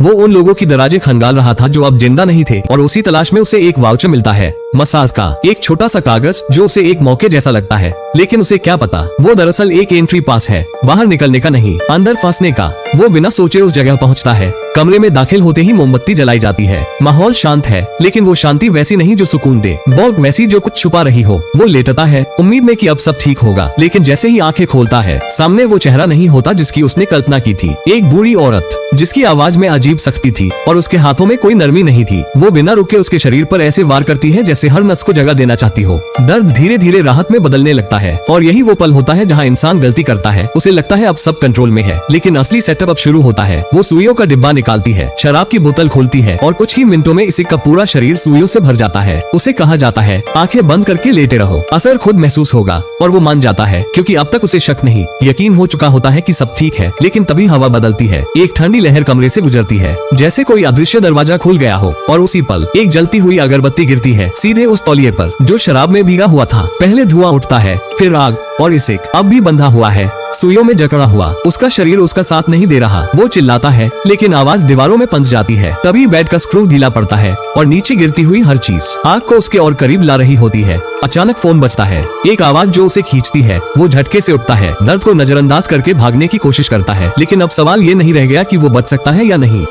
वो उन लोगों की दराजें खंगाल रहा था जो अब जिंदा नहीं थे, और उसी तलाश में उसे एक वाउचर मिलता है मसाज का, एक छोटा सा कागज जो उसे एक मौके जैसा लगता है। लेकिन उसे क्या पता वो दरअसल एक एंट्री पास है, बाहर निकलने का नहीं, अंदर फंसने का। वो बिना सोचे उस जगह पहुंचता है। कमरे में दाखिल होते ही मोमबत्ती जलाई जाती है। माहौल शांत है, लेकिन वो शांति वैसी नहीं जो सुकून दे, बल्कि वैसी जो कुछ छुपा रही हो। वो लेटता है उम्मीद में कि अब सब ठीक होगा, लेकिन जैसे ही आंखें खोलता है सामने वो चेहरा नहीं होता जिसकी उसने कल्पना की थी। एक बूढ़ी औरत जिसकी आवाज में अजीब सख्ती थी और उसके हाथों में कोई नरमी नहीं थी। वो बिना रुके उसके शरीर पर ऐसे वार करती है जैसे हर नस को जगह देना चाहती हो। दर्द धीरे धीरे राहत में बदलने लगता है, और यही वो पल होता है जहाँ इंसान गलती करता है। उसे लगता है अब सब कंट्रोल में है, लेकिन असली सेटअप अब शुरू होता है। वो सुइयों का डिब्बा निकालती है, शराब की बोतल खोलती है, और कुछ ही मिनटों में इसी का पूरा शरीर सुइयों से भर जाता है। उसे कहा जाता है आंखें बंद करके लेटे रहो, असर खुद महसूस होगा। और वो मान जाता है, क्योंकि अब तक उसे शक नहीं, यकीन हो चुका होता है कि सब ठीक है। लेकिन तभी हवा बदलती है, एक ठंडी लहर कमरे से गुजरती है, जैसे कोई अदृश्य दरवाजा खुल गया हो। और उसी पल एक जलती हुई अगरबत्ती गिरती है सीधे उस तौलिए पर जो शराब में भीगा हुआ था। पहले धुआं उठता है, फिर आग, और इसे अब भी बंधा हुआ है, सुइयों में जकड़ा हुआ। उसका शरीर उसका साथ नहीं दे रहा। वो चिल्लाता है, लेकिन आवाज दीवारों में फंस जाती है। तभी बेड का स्क्रू ढीला पड़ता है और नीचे गिरती हुई हर चीज आग को उसके और करीब ला रही होती है। अचानक फोन बजता है, एक आवाज जो उसे खींचती है। वो झटके से उठता है, दर्द को नजरअंदाज करके भागने की कोशिश करता है, लेकिन अब सवाल ये नहीं रह गया कि वो बच सकता है या नहीं।